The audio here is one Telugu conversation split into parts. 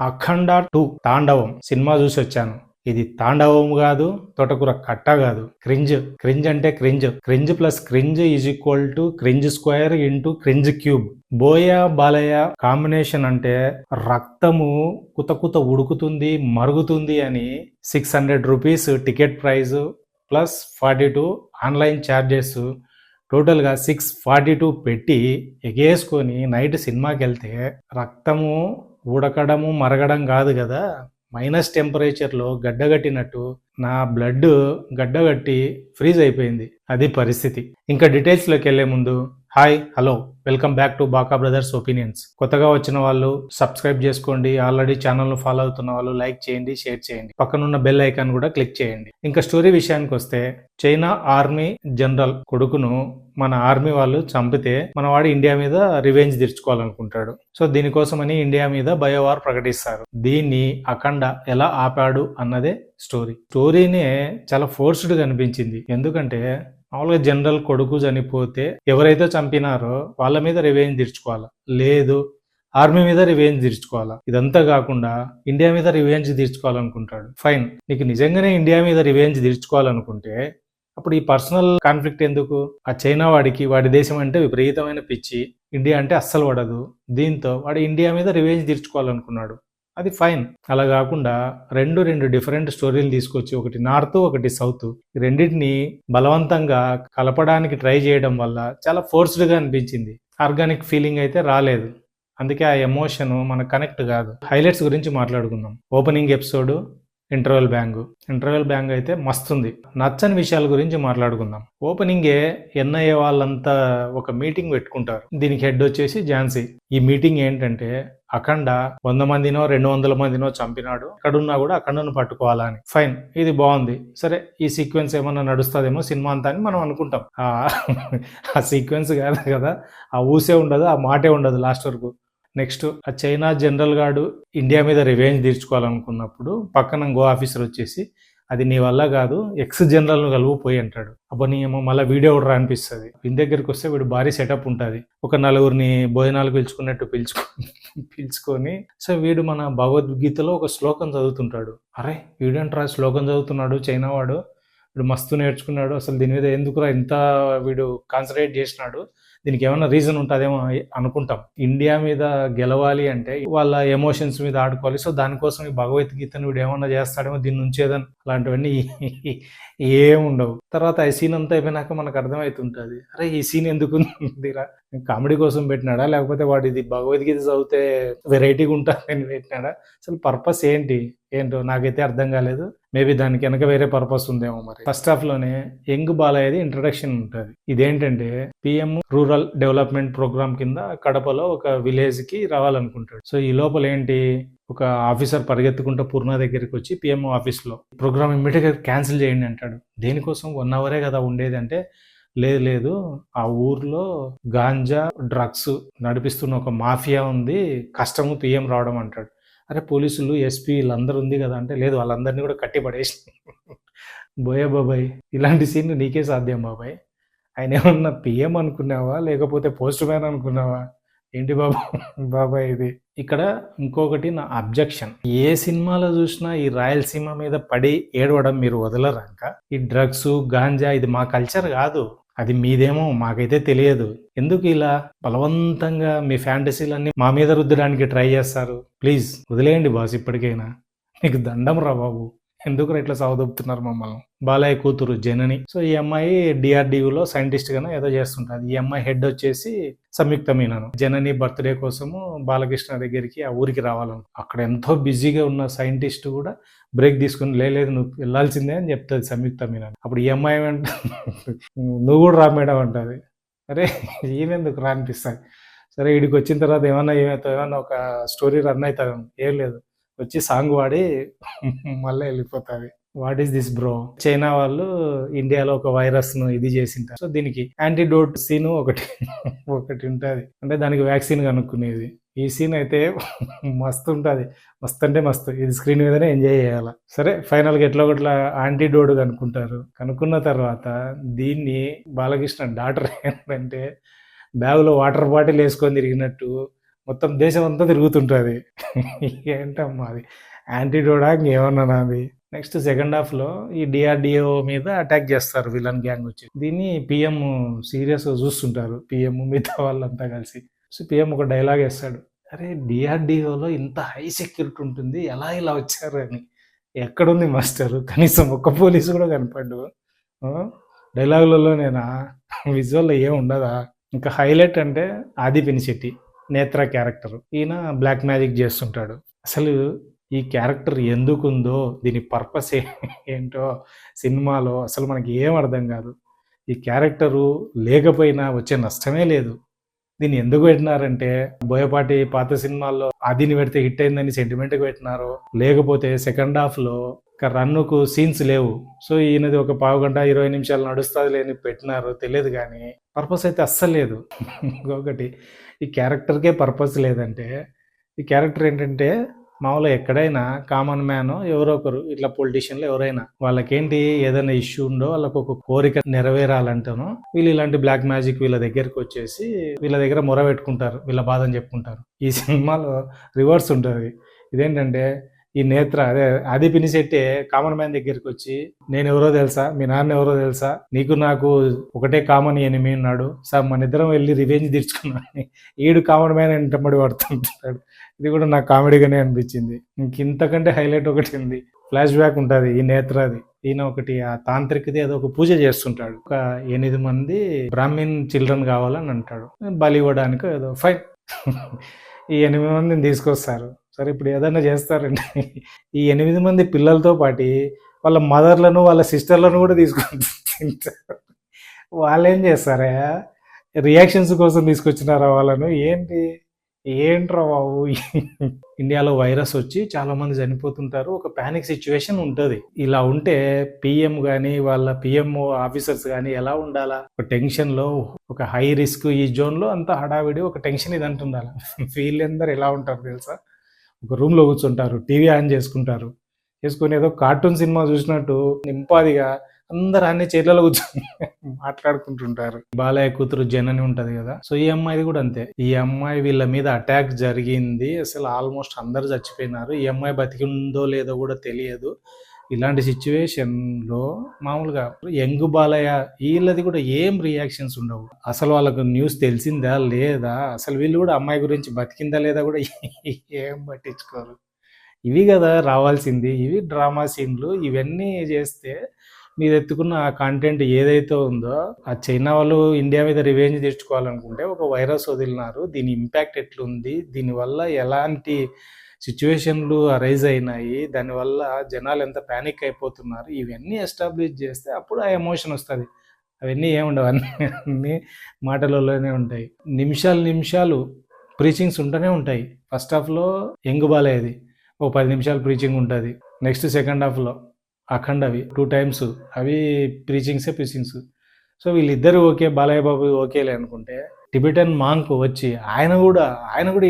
అఖండ 2 తాండవం సినిమా చూసి వచ్చాను. ఇది తాండవం కాదు, తోటకూర కట్ట కాదు, క్రింజ్. క్రింజ్ అంటే cringe plus cringe is equal to cringe square into cringe cube. Buoy Balayya combination అంటే రక్తము కుత ఉడుకుతుంది, మరుగుతుంది అని 600 rupees ticket price plus 42 online charges, టోటల్గా 642 పెట్టి ఎగేసుకొని నైట్ సినిమాకి వెళ్తే రక్తము ఉడకడము మరగడం కాదు కదా, మైనస్ టెంపరేచర్లో గడ్డగట్టినట్టు నా బ్లడ్ గడ్డగట్టి ఫ్రీజ్ అయిపోయింది. అది పరిస్థితి. ఇంకా డీటెయిల్స్లోకి వెళ్లే ముందు hi, hello, welcome back to బాకా బ్రదర్స్ ఒపీనియన్స్. కొత్తగా వచ్చిన వాళ్ళు సబ్స్క్రైబ్ చేసుకోండి, ఆల్రెడీ ఛానల్ను ఫాలో అవుతున్న వాళ్ళు లైక్ చేయండి, షేర్ చేయండి, పక్కనున్న బెల్ ఐకాన్ కూడా క్లిక్ చేయండి. ఇంకా స్టోరీ విషయానికి వస్తే, చైనా ఆర్మీ జనరల్ కొడుకును మన ఆర్మీ వాళ్ళు చంపితే మనవాడు ఇండియా మీద రివెంజ్ తీర్చుకోవాలనుకుంటాడు. సో దీనికోసమని ఇండియా మీద బయోవార్ ప్రకటిస్తారు. దీన్ని అఖండ ఎలా ఆపాడు అన్నదే స్టోరీనే చాలా ఫోర్స్డ్గా అనిపించింది. ఎందుకంటే మామూలుగా జనరల్ కొడుకు చనిపోతే ఎవరైతే చంపినారో వాళ్ళ మీద రివెంజ్ తీర్చుకోవాలా, లేదు ఆర్మీ మీద రివెంజ్ తీర్చుకోవాలా. ఇదంతా కాకుండా ఇండియా మీద రివెంజ్ తీర్చుకోవాలనుకుంటాడు. ఫైన్, నీకు నిజంగానే ఇండియా మీద రివెంజ్ తీర్చుకోవాలనుకుంటే అప్పుడు ఈ పర్సనల్ కాన్ఫ్లిక్ట్ ఎందుకు? ఆ చైనా వాడికి వాడి దేశం అంటే విపరీతమైన పిచ్చి, ఇండియా అంటే అస్సలు పడదు. దీంతో వాడు ఇండియా మీద రివెంజ్ తీర్చుకోవాలనుకున్నాడు. అది ఫైన్. అలా కాకుండా రెండు డిఫరెంట్ స్టోరీలు తీసుకొచ్చి, ఒకటి నార్త్ ఒకటి సౌత్, ఈ రెండింటిని బలవంతంగా కలపడానికి ట్రై చేయడం వల్ల చాలా ఫోర్స్డ్గా అనిపించింది. ఆర్గానిక్ ఫీలింగ్ అయితే రాలేదు. అందుకే ఆ ఎమోషన్ మనకు కనెక్ట్ కాదు. హైలైట్స్ గురించి మాట్లాడుకుందాం. ఓపెనింగ్ ఎపిసోడ్ ఇంటర్వెల్ బ్యాంగ్ అయితే మస్తుంది. నచ్చని విషయాల గురించి మాట్లాడుకుందాం. ఓపెనింగే ఎన్ఐఏ వాళ్ళంతా ఒక మీటింగ్ పెట్టుకుంటారు. దీనికి హెడ్ వచ్చేసి ఝాన్సీ. ఈ మీటింగ్ ఏంటంటే అఖండ 100 మందినో 200 మందినో చంపినాడు, ఎక్కడున్నా కూడా అఖండను పట్టుకోవాలని. ఫైన్, ఇది బాగుంది. సరే, ఈ సీక్వెన్స్ ఏమన్నా నడుస్తుందేమో సినిమా అంతా అని మనం అనుకుంటాం. ఆ సీక్వెన్స్ కాదు కదా, ఆ ఊసే ఉండదు, ఆ మాటే ఉండదు లాస్ట్ వరకు. నెక్స్ట్, ఆ చైనా జనరల్ గాడు ఇండియా మీద రివెంజ్ తీర్చుకోవాలనుకున్నప్పుడు పక్కన గో ఆఫీసర్ వచ్చేసి, అది నీ వల్ల కాదు, ఎక్స్ జనరల్ను కలుపుపోయి అంటాడు. అబ్బా నీ ఏమో మళ్ళీ వీడియో కూడా అనిపిస్తుంది. వీని దగ్గరికి వస్తే వీడు భారీ సెటప్ ఉంటుంది. ఒక నలుగురిని భోజనాలు పిలుచుకున్నట్టు పిలుచుకొని సో వీడు మన భగవద్గీతలో ఒక శ్లోకం చదువుతుంటాడు. అరే వీడంట్రా శ్లోకం చదువుతున్నాడు చైనా వాడు, వీడు మస్తు నేర్చుకున్నాడు, అసలు దీని మీద ఎందుకురా ఇంత వీడు కాన్సన్ట్రేట్ చేసినాడు, దీనికి ఏమైనా రీజన్ ఉంటుందేమో అనుకుంటాం. ఇండియా మీద గెలవాలి అంటే వాళ్ళ ఎమోషన్స్ మీద ఆడుకోవాలి. సో దానికోసం ఈ భగవద్గీతను వీడు ఏమన్నా చేస్తాడేమో, దీన్ని ఉంచేదని, అలాంటివన్నీ ఏముండవు. తర్వాత ఈ సీన్ అంతా అయిపోయినాక మనకు అర్థమవుతుంటుంది, అరే ఈ సీన్ ఎందుకు ఉందిరా, కామెడీ కోసం పెట్టినాడా, లేకపోతే వాడు ఇది భగవద్గీత చదివితే వెరైటీగా ఉంటుందని పెట్టినాడా, అసలు పర్పస్ ఏంటో నాకైతే అర్థం కాలేదు. మేబీ దానికి వెనక వేరే పర్పస్ ఉందేమో మరి. ఫస్ట్ హాఫ్ లోనే యంగ్ బాలయ్యది ఇంట్రడక్షన్ ఉంటుంది. ఇదేంటంటే పిఎం రూరల్ డెవలప్మెంట్ ప్రోగ్రామ్ కింద కడపలో ఒక విలేజ్ కి రావాలనుకుంటాడు. సో ఈ లోపల ఏంటి, ఒక ఆఫీసర్ పరిగెత్తుకుంటూ పూర్ణ దగ్గరికి వచ్చి పిఎం ఆఫీస్ లో ప్రోగ్రామ్ ఇమ్మీడియట్ గా క్యాన్సిల్ చేయండి అంటాడు. దేనికోసం? 1 అవరే కదా ఉండేది అంటే, లేదు ఆ ఊర్లో గాంజా డ్రగ్స్ నడిపిస్తున్న ఒక మాఫియా ఉంది, కష్టము పిఎం రావడం అంటాడు. అరే పోలీసులు ఎస్పీ వీళ్ళందరూ ఉంది కదా అంటే, లేదు వాళ్ళందరినీ కూడా కట్టి పడేసి. బోయే బాబాయ్, ఇలాంటి సీన్ నీకే సాధ్యం బాబాయ్? ఆయన ఏమన్నా పిఎం అనుకున్నావా, లేకపోతే పోస్ట్ మ్యాన్ అనుకున్నావా ఏంటి బాబాయ్ ఇది? ఇక్కడ ఇంకొకటి నా అబ్జెక్షన్, ఏ సినిమాలో చూసినా ఈ రాయలసీమ మీద పడి ఏడవడం మీరు వదలరాక, ఈ డ్రగ్స్ గాంజా ఇది మా కల్చర్ కాదు, అది మీదేమో మాకైతే తెలియదు, ఎందుకు ఇలా బలవంతంగా మీ ఫ్యాంటసీలన్నీ మా మీద రుద్దడానికి ట్రై చేస్తారు? ప్లీజ్ వదిలేయండి బాస్, ఇప్పటికైనా మీకు దండం రా బాబు, ఎందుకు ఇట్లా సాగుదొప్పుతున్నారు మమ్మల్ని. బాలయ్య కూతురు జనని. సో ఈ అమ్మాయి డిఆర్డిఓలో సైంటిస్ట్ గానే ఏదో చేస్తుంటుంది. ఈ అమ్మాయి హెడ్ వచ్చేసి సంయుక్త మీనన్. జనని బర్త్డే కోసము బాలకృష్ణ దగ్గరికి ఆ ఊరికి రావాలను. అక్కడ ఎంతో బిజీగా ఉన్న సైంటిస్ట్ కూడా బ్రేక్ తీసుకుని, లేదు నువ్వు వెళ్ళాల్సిందే అని చెప్తుంది సంయుక్త మీనన్. అప్పుడు ఈ అమ్మాయి నువ్వు కూడా రా మేడం అంటుంది. అరే ఈమెందుకు రా అనిపిస్తాయి. సరే వీడికి వచ్చిన తర్వాత ఏమన్నా ఒక స్టోరీ రన్ అవుతుంది, ఏం లేదు, వచ్చి సాంగ్ వాడి మళ్ళీ వెళ్ళిపోతుంది. What is this bro? China వాళ్ళు ఇండియాలో ఒక వైరస్ ను ఇది చేసింటారు. సో దీనికి యాంటీడోట్ సీన్ ఒకటి ఉంటుంది, అంటే దానికి వ్యాక్సిన్ కనుక్కునేది. ఈ సీన్ అయితే మస్తు ఉంటుంది, మస్తు అంటే మస్తు. ఇది స్క్రీన్ మీదనే ఎంజాయ్ చేయాలి. సరే ఫైనల్గా ఎట్లా ఒకట్లా యాంటీడోట్ కనుక్కుంటారు. కనుక్కున్న తర్వాత దీన్ని బాలకృష్ణ డాక్టర్ ఏంటంటే బ్యాగులో వాటర్ బాటిల్ వేసుకొని తిరిగినట్టు మొత్తం దేశం అంతా తిరుగుతుంటుంది. ఏంటమ్మా అది యాంటీడోడా ఇంకేమన్నా అది. నెక్స్ట్ సెకండ్ హాఫ్లో ఈ డిఆర్డిఓ మీద అటాక్ చేస్తారు విలన్ గ్యాంగ్ వచ్చి. దీన్ని పిఎం సీరియస్గా చూస్తుంటారు, పిఎం మిగతా వాళ్ళంతా కలిసి. సో పిఎం ఒక డైలాగ్ వేస్తాడు, అరే డిఆర్డిఓలో ఇంత హై సెక్యూరిటీ ఉంటుంది, ఎలా ఇలా వచ్చారు అని. ఎక్కడుంది మాస్టర్, కనీసం ఒక్క పోలీసు కూడా కనపడ్డు. డైలాగులలోనేనా, విజువల్లో ఏం ఉండదా. ఇంకా హైలైట్ అంటే ఆది పినిశెట్టి నేత్ర క్యారెక్టర్. ఈయన బ్లాక్ మ్యాజిక్ చేస్తుంటాడు. అసలు ఈ క్యారెక్టర్ ఎందుకుందో, దీని పర్పస్ ఏంటో సినిమాలో అసలు మనకి ఏం అర్థం కాదు. ఈ క్యారెక్టరు లేకపోయినా వచ్చే నష్టమే లేదు. దీన్ని ఎందుకు పెట్టినారంటే, బోయపాటి పాత సినిమాల్లో ఆదిని పెడితే హిట్ అయిందని సెంటిమెంట్కి పెట్టినారు, లేకపోతే సెకండ్ హాఫ్లో రన్నుకు సీన్స్ లేవు, సో ఈయనది ఒక పావు గంట 20 నిమిషాలు నడుస్తుంది లేని పెట్టినారు తెలియదు, కానీ పర్పస్ అయితే అస్సలు లేదు. ఇంకొకటి, ఈ క్యారెక్టర్కే పర్పస్ లేదంటే, ఈ క్యారెక్టర్ ఏంటంటే మామూలుగా ఎక్కడైనా కామన్ మ్యాన్ ఎవరో ఒకరు ఇట్లా పొలిటీషియన్లు ఎవరైనా వాళ్ళకేంటి ఏదైనా ఇష్యూ ఉందో వాళ్ళకు ఒక కోరిక నెరవేరాలంటాను వీళ్ళు ఇలాంటి బ్లాక్ మ్యాజిక్ వీళ్ళ దగ్గరికి వచ్చేసి వీళ్ళ దగ్గర మొర పెట్టుకుంటారు, వీళ్ళ బాధని చెప్పుకుంటారు. ఈ సినిమాలో రివర్స్ ఉంటుంది. ఇదేంటంటే ఈ నేత్ర అదే ఆది పినిశెట్టి కామన్ మ్యాన్ దగ్గరికి వచ్చి, నేను ఎవరో తెలుసా, మీ నాన్న ఎవరో తెలుసా, నీకు నాకు ఒకటే కామన్ ఎనిమి ఉన్నాడు సార్, మన ఇద్దరం వెళ్ళి రివెంజ్ తీర్చుకున్నాను. ఈడు కామన్ మ్యాన్ వెంటబడి పడుతుంటాడు. ఇది కూడా నాకు కామెడీగానే అనిపించింది. ఇంతకంటే హైలైట్ ఒకటి ఉంది, ఫ్లాష్ బ్యాక్ ఉంటుంది ఈ నేత్రది. ఈయన ఒకటి ఆ తాంత్రికది ఏదో ఒక పూజ చేస్తుంటాడు, ఒక 8 మంది బ్రాహ్మిన్ చిల్డ్రన్ కావాలని అంటాడు, బలి ఇవ్వడానికి ఏదో ఫైన్. ఈ 8 మందిని తీసుకొస్తారు. సరే ఇప్పుడు ఏదైనా చేస్తారండి, ఈ 8 మంది పిల్లలతో పాటు వాళ్ళ మదర్లను వాళ్ళ సిస్టర్లను కూడా తీసుకొని తింటారు. వాళ్ళు ఏం చేస్తారా, రియాక్షన్స్ కోసం తీసుకొచ్చినారా వాళ్ళను, ఏంట్రా బాబు. ఇండియాలో వైరస్ వచ్చి చాలా మంది చనిపోతుంటారు, ఒక ప్యానిక్ సిచ్యువేషన్ ఉంటుంది. ఇలా ఉంటే పిఎం కానీ వాళ్ళ పిఎం ఆఫీసర్స్ కానీ ఎలా ఉండాలా, ఒక టెన్షన్లో, ఒక హై రిస్క్ ఈ జోన్లో అంతా హడావిడి, ఒక టెన్షన్ ఇది అంటుండాలి. వీళ్ళందరూ ఎలా ఉంటారు తెలుసా, ఒక రూమ్లో కూర్చుంటారు, టీవీ ఆన్ చేసుకుని ఏదో కార్టూన్ సినిమా చూసినట్టు నింపాదిగా అందరు అన్ని చైర్లలో కూర్చొని మాట్లాడుకుంటుంటారు. బాలయ్య కూతురు జనని ఉంటది కదా, సో ఈ అమ్మాయిది కూడా అంతే. ఈ అమ్మాయి వీళ్ళ మీద అటాక్ జరిగింది, అసలు ఆల్మోస్ట్ అందరు చచ్చిపోయినారు, ఈ అమ్మాయి బతికిందో లేదో కూడా తెలియదు. ఇలాంటి సిచ్యువేషన్లో మామూలుగా యంగ్ బాలయ్య వీళ్ళది కూడా ఏం రియాక్షన్స్ ఉండవు. అసలు వాళ్ళకు న్యూస్ తెలిసిందా లేదా, అసలు వీళ్ళు కూడా అమ్మాయి గురించి బతికిందా లేదా కూడా ఏం పట్టించుకోరు. ఇవి కదా రావాల్సింది, ఇవి డ్రామా సీన్లు. ఇవన్నీ చేస్తే మీరు ఎత్తుకున్న ఆ కంటెంట్ ఏదైతే ఉందో, ఆ చైనా వాళ్ళు ఇండియా మీద రివెంజ్ తెచ్చుకోవాలనుకుంటే ఒక వైరస్ వదిలినారు, దీని ఇంపాక్ట్ ఎట్లుంది, దీనివల్ల ఎలాంటి సిచ్యువేషన్లు అరైజ్ అయినాయి, దానివల్ల జనాలు ఎంత ప్యానిక్ అయిపోతున్నారు, ఇవన్నీ ఎస్టాబ్లిష్ చేస్తే అప్పుడు ఆ ఎమోషన్ వస్తుంది. అవన్నీ ఏముండవు, అన్నీ మాటలలోనే ఉంటాయి. నిమిషాలు ప్రీచింగ్స్ ఉంటూనే ఉంటాయి. ఫస్ట్ హాఫ్లో యంగ్ బాలయ్యది ఒక 10 నిమిషాలు ప్రీచింగ్ ఉంటుంది. నెక్స్ట్ సెకండ్ హాఫ్లో అఖండవి 2 times అవి ప్రీచింగ్స్. సో వీళ్ళిద్దరు ఓకే, బాలయ్య బాబు ఓకేలే అనుకుంటే, టిబెటన్ మాంక్ వచ్చి ఆయన కూడా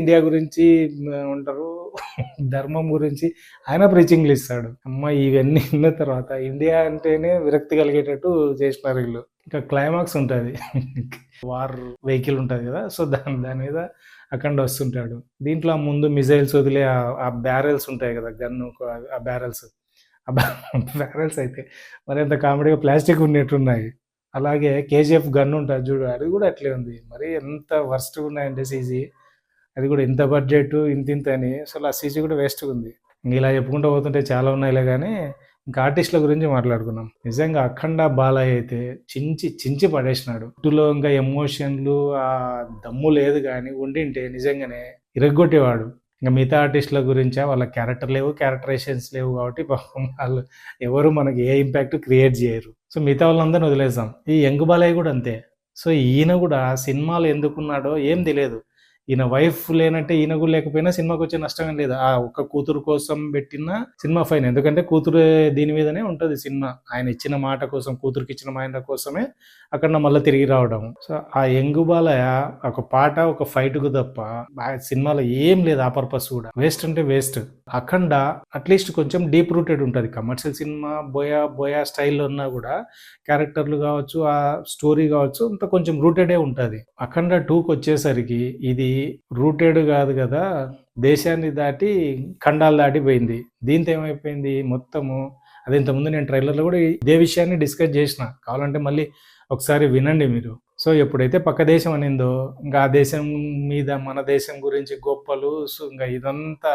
ఇండియా గురించి ఉంటారు, ధర్మం గురించి ఆయన ప్రీచింగ్లు ఇస్తాడు. అమ్మ ఇవన్నీ విన్న తర్వాత ఇండియా అంటేనే విరక్తి కలిగేటట్టు చేసినారు వీళ్ళు. ఇంకా క్లైమాక్స్ ఉంటుంది, వార్ వెహికల్ ఉంటుంది కదా, సో దాని మీద అఖండ వస్తుంటాడు. దీంట్లో ముందు మిజైల్స్ వదిలే ఆ బ్యారెల్స్ ఉంటాయి కదా, గన్ను, ఆ బ్యారెల్స్ అయితే మరి ఎంత కామెడీగా ప్లాస్టిక్ ఉన్నట్టున్నాయి. అలాగే కేజీఎఫ్ గన్ ఉంటుంది చూడు, అది కూడా అట్లే ఉంది. మరి ఎంత వర్స్ట్గా ఉన్నాయంటే సీజీ, అది కూడా ఇంత బడ్జెట్ ఇంత అని, అసలు ఆ సీజీ కూడా వేస్ట్గా ఉంది. ఇలా చెప్పుకుంటూ పోతుంటే చాలా ఉన్నాయిలే, కానీ ఇంకా ఆర్టిస్టుల గురించి మాట్లాడుకున్నాం. నిజంగా అఖండ బాలయ్య అయితే చించి పడేసినాడు. ఇటులో ఇంకా ఎమోషన్లు ఆ దమ్ము లేదు, కానీ ఉండింటే నిజంగానే ఇరగ్గొట్టేవాడు. ఇంకా మిగతా ఆర్టిస్టుల గురించా, వాళ్ళ క్యారెక్టరైజేషన్స్ లేవు కాబట్టి పాపం వాళ్ళు ఎవరు మనకి ఏ ఇంపాక్ట్ క్రియేట్ చేయరు. సో మిగతా వాళ్ళందరినీ వదిలేసాం. ఈ యంగ్ బాలయ్య కూడా అంతే. సో ఈయన కూడా సినిమాలు ఎందుకున్నాడో ఏం తెలియదు. ఈయన వైఫ్ లేనంటే ఈయన కూడా లేకపోయినా సినిమాకి వచ్చే నష్టం ఏం లేదు. ఆ ఒక్క కూతురు కోసం పెట్టిన సినిమా ఫైన్, ఎందుకంటే కూతురు దీని మీదనే ఉంటుంది సినిమా. ఆయన ఇచ్చిన మాట కోసం, కూతురికి ఇచ్చిన మాట కోసమే అక్కడ మళ్ళీ తిరిగి రావడం. సో ఆ యంగ్ బాలయ్య ఒక పాట, ఒక ఫైట్కు తప్ప సినిమాలో ఏం లేదు. ఆ పర్పస్ కూడా వేస్ట్ అంటే వేస్ట్. అఖండ అట్లీస్ట్ కొంచెం డీప్ రూటెడ్ ఉంటుంది. కమర్షియల్ సినిమా బోయా స్టైల్లో ఉన్నా కూడా క్యారెక్టర్లు కావచ్చు, ఆ స్టోరీ కావచ్చు, అంత కొంచెం రూటెడే ఉంటుంది. అఖండ 2కి వచ్చేసరికి ఇది రూటెడ్ కాదు కదా, దేశాన్ని దాటి ఖండాలు దాటిపోయింది. దీంతో ఏమైపోయింది మొత్తము, అది ఇంతకుముందు నేను ట్రైలర్లో కూడా ఇదే విషయాన్ని డిస్కస్ చేసిన, కావాలంటే మళ్ళీ ఒకసారి వినండి మీరు. సో ఎప్పుడైతే పక్క దేశం అనిందో ఇంకా ఆ దేశం మీద మన దేశం గురించి గొప్పలు, సో ఇంకా ఇదంతా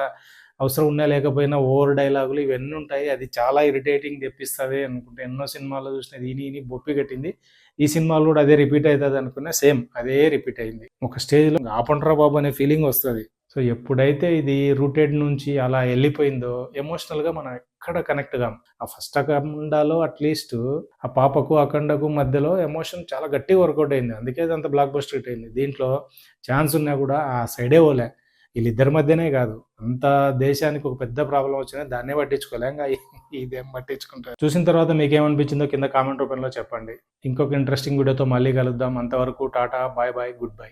అవసరం ఉన్నా లేకపోయినా ఓవర్ డైలాగులు ఇవన్నీ ఉంటాయి. అది చాలా ఇరిటేటింగ్ తెప్పిస్తుంది అనుకుంటే, ఎన్నో సినిమాల్లో చూసినది ఇని బొప్పి కట్టింది. ఈ సినిమాలు కూడా అదే రిపీట్ అవుతుంది అనుకున్నా, సేమ్ అదే రిపీట్ అయింది. ఒక స్టేజ్లో ఆపండ్రా బాబు అనే ఫీలింగ్ వస్తుంది. సో ఎప్పుడైతే ఇది రూటెడ్ నుంచి అలా వెళ్ళిపోయిందో ఎమోషనల్గా మనం ఎక్కడ కనెక్ట్ కాం. ఆ ఫస్ట్ అఖండాలో అట్లీస్ట్ ఆ పాపకు అఖండకు మధ్యలో ఎమోషన్ చాలా గట్టిగా వర్కౌట్ అయింది, అందుకే అది అంత బ్లాక్ బస్టర్ హిట్ అయింది. దీంట్లో ఛాన్స్ ఉన్నా కూడా ఆ సైడే పోలే. వీళ్ళిద్దరి మధ్యనే కాదు, అంత దేశానికి ఒక పెద్ద ప్రాబ్లం వచ్చినా దాన్నే పట్టించుకోలే, ఇంకా ఇదేం పట్టించుకుంటారు. చూసిన తర్వాత మీకేమనిపించిందో కింద కామెంట్ రూపంలో చెప్పండి. ఇంకొక ఇంట్రెస్టింగ్ వీడియోతో మళ్ళీ కలుద్దాం. అంతవరకు టాటా, బాయ్ బాయ్, గుడ్ బై.